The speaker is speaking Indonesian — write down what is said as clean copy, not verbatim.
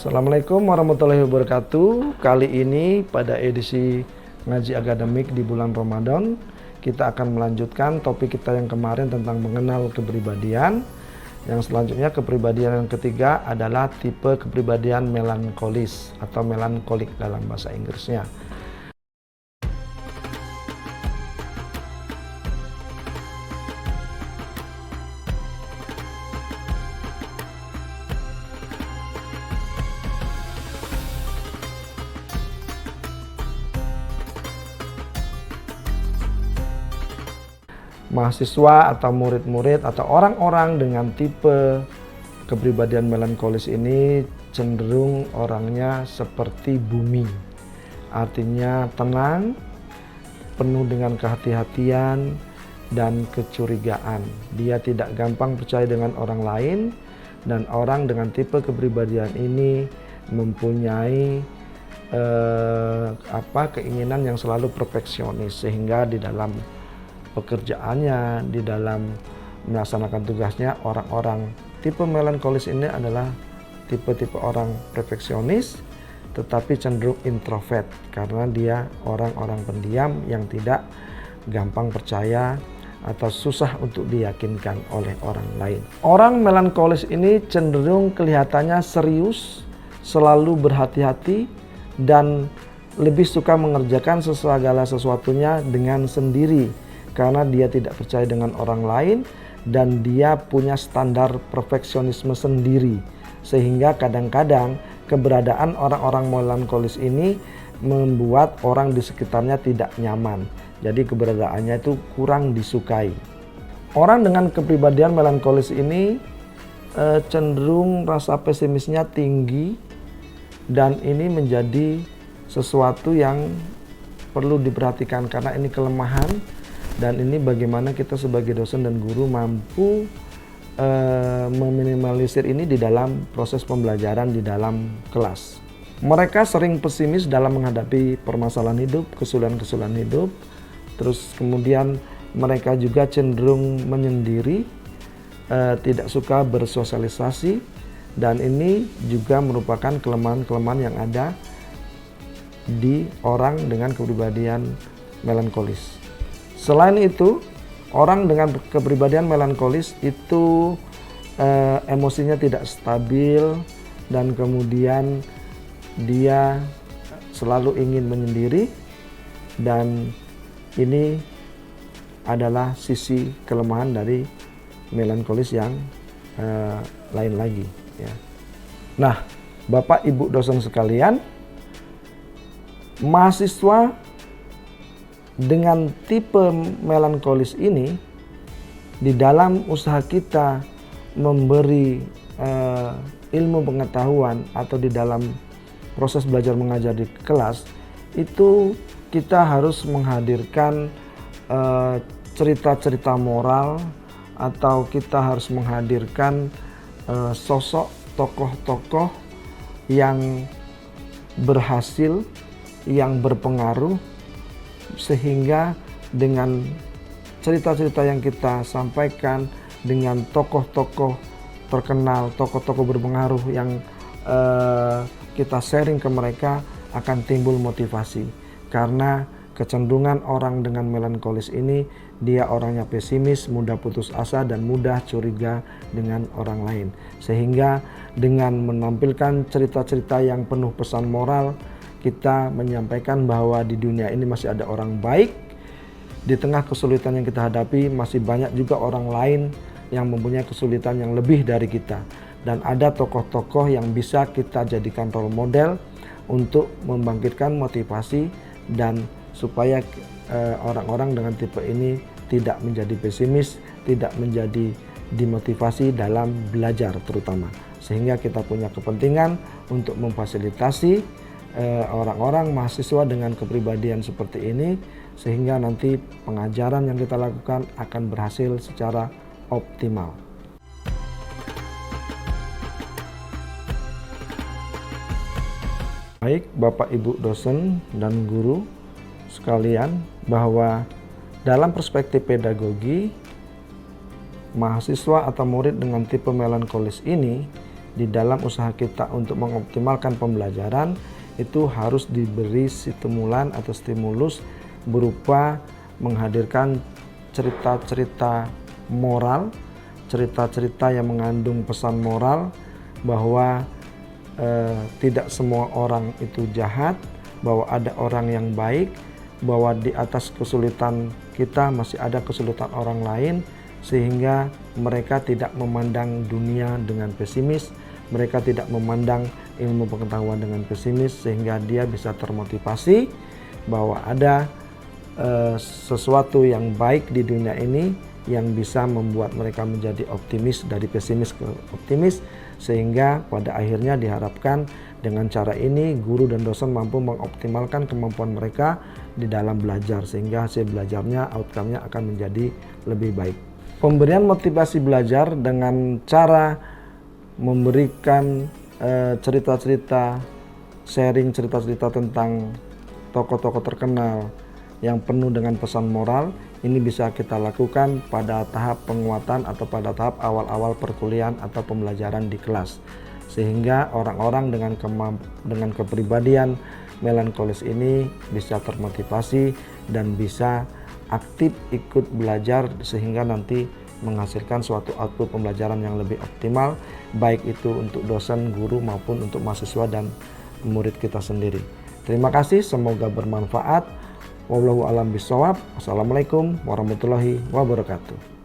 Assalamualaikum warahmatullahi wabarakatuh. Kali ini pada edisi ngaji akademik di bulan Ramadan, kita akan melanjutkan topik kita yang kemarin tentang mengenal kepribadian. Yang selanjutnya, kepribadian yang ketiga adalah tipe kepribadian melankolis atau melankolik dalam bahasa Inggrisnya. Mahasiswa atau murid-murid atau orang-orang dengan tipe kepribadian melankolis ini cenderung orangnya seperti bumi. Artinya tenang, penuh dengan kehati-hatian dan kecurigaan. Dia tidak gampang percaya dengan orang lain, dan orang dengan tipe kepribadian ini mempunyai keinginan yang selalu perfeksionis, sehingga di dalam pekerjaannya, di dalam melaksanakan tugasnya, orang-orang tipe melankolis ini adalah tipe-tipe orang perfeksionis tetapi cenderung introvert, karena dia orang-orang pendiam yang tidak gampang percaya atau susah untuk diyakinkan oleh orang lain. Orang melankolis ini cenderung kelihatannya serius, selalu berhati-hati, dan lebih suka mengerjakan segala sesuatunya dengan sendiri, karena dia tidak percaya dengan orang lain dan dia punya standar perfeksionisme sendiri, sehingga kadang-kadang keberadaan orang-orang melankolis ini membuat orang di sekitarnya tidak nyaman. Jadi keberadaannya itu kurang disukai. Orang dengan kepribadian melankolis ini cenderung rasa pesimisnya tinggi, dan ini menjadi sesuatu yang perlu diperhatikan karena ini kelemahan. Dan ini bagaimana kita sebagai dosen dan guru mampu meminimalisir ini di dalam proses pembelajaran di dalam kelas. Mereka sering pesimis dalam menghadapi permasalahan hidup, kesulitan-kesulitan hidup. Terus kemudian mereka juga cenderung menyendiri, tidak suka bersosialisasi, dan ini juga merupakan kelemahan-kelemahan yang ada di orang dengan kepribadian melankolis. Selain itu, orang dengan kepribadian melankolis itu emosinya tidak stabil, dan kemudian dia selalu ingin menyendiri, dan ini adalah sisi kelemahan dari melankolis yang lain lagi. Ya. Nah, Bapak Ibu dosen sekalian, mahasiswa dengan tipe melankolis ini, di dalam usaha kita memberi ilmu pengetahuan atau di dalam proses belajar mengajar di kelas, itu kita harus menghadirkan cerita-cerita moral, atau kita harus menghadirkan sosok tokoh-tokoh yang berhasil, yang berpengaruh, sehingga dengan cerita-cerita yang kita sampaikan, dengan tokoh-tokoh terkenal, tokoh-tokoh berpengaruh yang kita sharing ke mereka, akan timbul motivasi. Karena kecenderungan orang dengan melankolis ini, dia orangnya pesimis, mudah putus asa, dan mudah curiga dengan orang lain. Sehingga dengan menampilkan cerita-cerita yang penuh pesan moral, kita menyampaikan bahwa di dunia ini masih ada orang baik. Di tengah kesulitan yang kita hadapi, masih banyak juga orang lain yang mempunyai kesulitan yang lebih dari kita. Dan ada tokoh-tokoh yang bisa kita jadikan role model untuk membangkitkan motivasi, dan supaya orang-orang dengan tipe ini tidak menjadi pesimis, tidak menjadi dimotivasi dalam belajar terutama. Sehingga kita punya kepentingan untuk memfasilitasi orang-orang mahasiswa dengan kepribadian seperti ini, sehingga nanti pengajaran yang kita lakukan akan berhasil secara optimal. Baik Bapak Ibu dosen dan guru sekalian, bahwa dalam perspektif pedagogi, mahasiswa atau murid dengan tipe melankolis ini di dalam usaha kita untuk mengoptimalkan pembelajaran itu harus diberi stimulan atau stimulus berupa menghadirkan cerita-cerita moral, cerita-cerita yang mengandung pesan moral bahwa tidak semua orang itu jahat, bahwa ada orang yang baik, bahwa di atas kesulitan kita masih ada kesulitan orang lain, sehingga mereka tidak memandang dunia dengan pesimis, mereka tidak memandang ilmu pengetahuan dengan pesimis, sehingga dia bisa termotivasi bahwa ada sesuatu yang baik di dunia ini yang bisa membuat mereka menjadi optimis, dari pesimis ke optimis, sehingga pada akhirnya diharapkan dengan cara ini guru dan dosen mampu mengoptimalkan kemampuan mereka di dalam belajar, sehingga hasil belajarnya, outcome-nya akan menjadi lebih baik. Pemberian motivasi belajar dengan cara memberikan cerita-cerita, sharing cerita-cerita tentang tokoh-tokoh terkenal yang penuh dengan pesan moral, ini bisa kita lakukan pada tahap penguatan atau pada tahap awal-awal perkuliahan atau pembelajaran di kelas, sehingga orang-orang dengan kepribadian melankolis ini bisa termotivasi dan bisa aktif ikut belajar, sehingga nanti menghasilkan suatu output pembelajaran yang lebih optimal, baik itu untuk dosen, guru maupun untuk mahasiswa dan murid kita sendiri. Terima kasih, semoga bermanfaat. Wallahu a'lam bishawab. Wassalamualaikum warahmatullahi wabarakatuh.